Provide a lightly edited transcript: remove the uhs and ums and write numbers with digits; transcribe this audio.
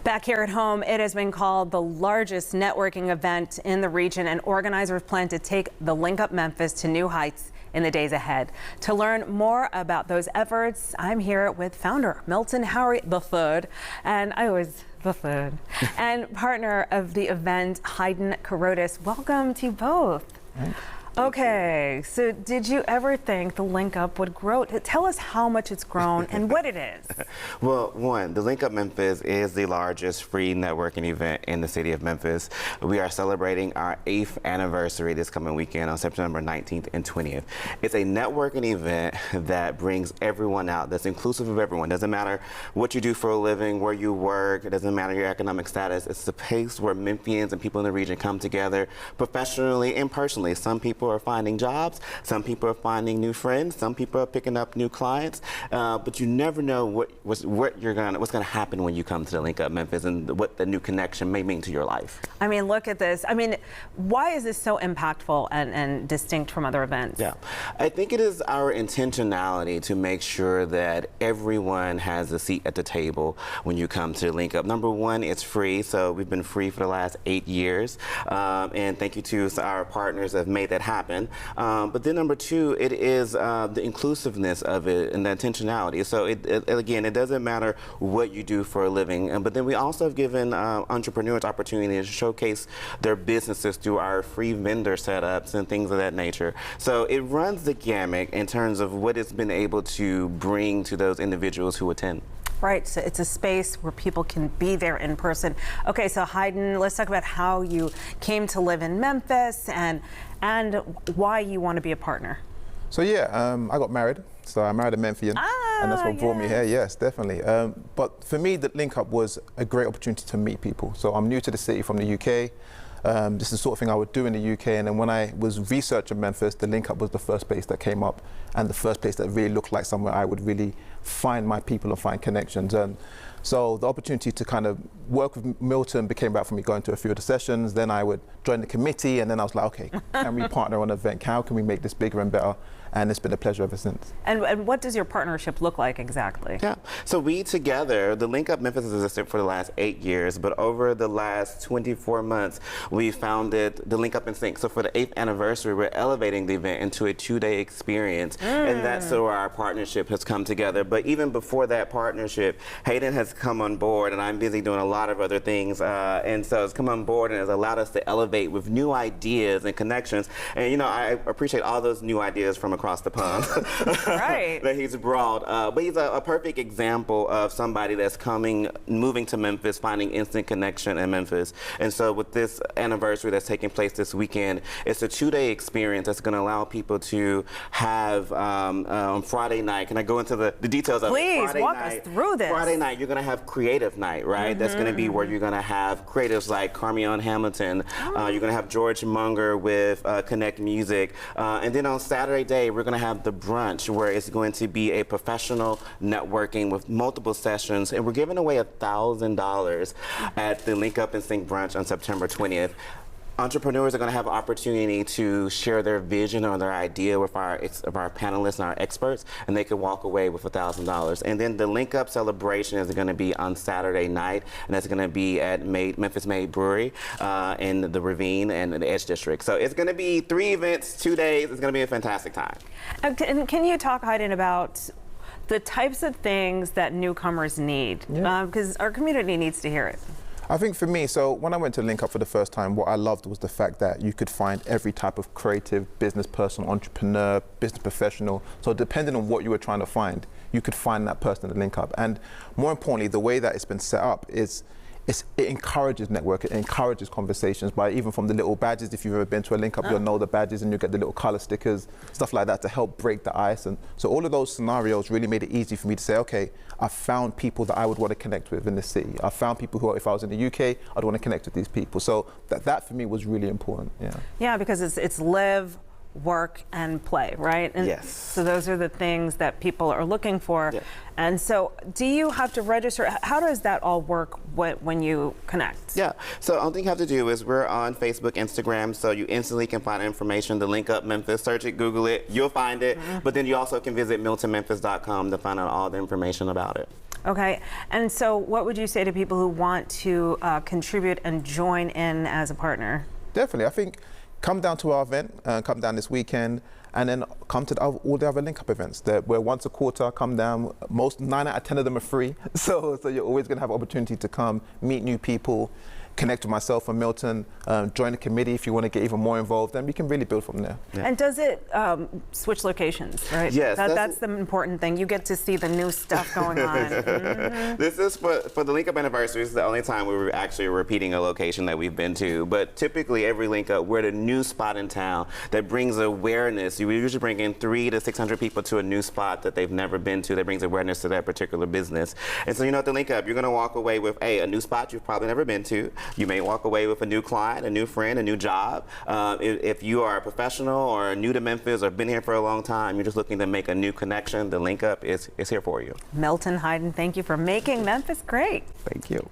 Back here at home, it has been called the largest networking event in the region, and organizers plan to take the Link Up Memphis to new heights in the days ahead. To learn more about those efforts, I'm here with founder Milton Howery III, and I always the third, and partner of the event, Hayden Carotis. Welcome to you both. Thanks. Okay, so did you ever think the Link Up would grow? Tell us how much it's grown and what it is. Well, one, the Link Up Memphis is the largest free networking event in the city of Memphis. We are celebrating our 8th anniversary this coming weekend on September 19th and 20th. It's a networking event that brings everyone out, that's inclusive of everyone. Doesn't matter what you do for a living, where you work, it doesn't matter your economic status. It's the place where Memphians and people in the region come together professionally and personally. Some people are finding jobs, some people are finding new friends, some people are picking up new clients, but you never know what's gonna happen when you come to the Link Up Memphis and what the new connection may mean to your life. I mean, look at this. I mean, why is this so impactful and distinct from other events? Yeah, I think it is our intentionality to make sure that everyone has a seat at the table when you come to Link Up. Number one, it's free, so we've been free for the last 8 years, and thank you to our partners that have made that happen. But then number two, it is the inclusiveness of it and the intentionality. So again, it doesn't matter what you do for a living, but then we also have given entrepreneurs opportunity to showcase their businesses through our free vendor setups and things of that nature. So it runs the gamut in terms of what it's been able to bring to those individuals who attend. Right, so it's a space where people can be there in person. Okay, so Hayden, let's talk about how you came to live in Memphis and why you want to be a partner. So yeah, I got married. So I married a Memphian, and that's what brought me here. Yes, definitely. But for me, the Link Up was a great opportunity to meet people. So I'm new to the city from the UK. This is the sort of thing I would do in the UK, and then when I was researching Memphis, the Link Up was the first place that came up, and the first place that really looked like somewhere I would really find my people and find connections. And so the opportunity to kind of work with Milton became about for me going to a few of the sessions. Then I would join the committee, and then I was like, okay, can we partner on an event? How can we make this bigger and better? And it's been a pleasure ever since. And what does your partnership look like exactly? Yeah, so we together, the Link Up Memphis has existed for the last 8 years, but over the last 24 months, we founded the Link Up and Sync. So for the 8th anniversary, we're elevating the event into a 2-day experience, and that's where our partnership has come together. But even before that partnership, Hayden has come on board, and I'm busy doing a lot of other things, and so it's come on board and has allowed us to elevate with new ideas and connections. And you know, I appreciate all those new ideas from across the pond right. that he's brought. But he's a perfect example of somebody that's moving to Memphis, finding instant connection in Memphis. And so with this anniversary that's taking place this weekend, it's a 2-day experience that's going to allow people to have on Friday night. Can I go into the details of it? Please walk us through this. Friday night, you're going to have creative night, right? That's going to be where you're going to have creatives like Carmion Hamilton. You're going to have George Munger with Connect Music. And then on Saturday day, we're going to have the brunch, where it's going to be a professional networking with multiple sessions, and we're giving away $1,000 at the Link Up and Sync brunch on September 20th. Entrepreneurs are going to have an opportunity to share their vision or their idea with our panelists and our experts, and they could walk away with $1,000. And then the Link Up celebration is going to be on Saturday night, and that's going to be at Memphis Made Brewery in the Ravine and the Edge District. So it's going to be 3 events, 2 days. It's going to be a fantastic time. And can you talk, Hayden, about the types of things that newcomers need? Because our community needs to hear it. I think for me, so when I went to Link Up for the first time, what I loved was the fact that you could find every type of creative business person, entrepreneur, business professional. So depending on what you were trying to find, you could find that person at Link Up. And more importantly, the way that it's been set up is it encourages network, it encourages conversations, by even from the little badges. If you've ever been to a Link Up, you'll know the badges, and you get the little color stickers, stuff like that to help break the ice. And so all of those scenarios really made it easy for me to say, okay, I found people that I would want to connect with in the city. I found people who, if I was in the UK, I'd want to connect with these people. So that for me was really important. Yeah, because it's live, work, and play, right? And yes. So those are the things that people are looking for. Yeah. And so do you have to register? How does that all work when you connect? Yeah, so the only thing you have to do is we're on Facebook, Instagram, so you instantly can find information, the Link Up Memphis. Search it, Google it, you'll find it. But then you also can visit miltonmemphis.com to find out all the information about it. Okay, and so what would you say to people who want to contribute and join in as a partner? Definitely. I think come down to our event, come down this weekend, and then come to all the other Link Up events. We're once a quarter, come down. 9 out of 10 of them are free. So you're always going to have opportunity to come, meet new people, connect with myself and Milton, join the committee if you want to get even more involved, and we can really build from there. Yeah. And does it switch locations, right? Yes. That's the important thing. You get to see the new stuff going on. Mm-hmm. This is for the Link Up anniversary. This is the only time we were actually repeating a location that we've been to. But typically, every Link Up, we're at a new spot in town that brings awareness. You usually bring in 300 to 600 people to a new spot that they've never been to. That brings awareness to that particular business. And so, at the Link Up, you're going to walk away with a new spot you've probably never been to. You may walk away with a new client, a new friend, a new job. If you are a professional or new to Memphis or been here for a long time, you're just looking to make a new connection, the Link Up is here for you. Milton Hyden, thank you for making Memphis great. Thank you.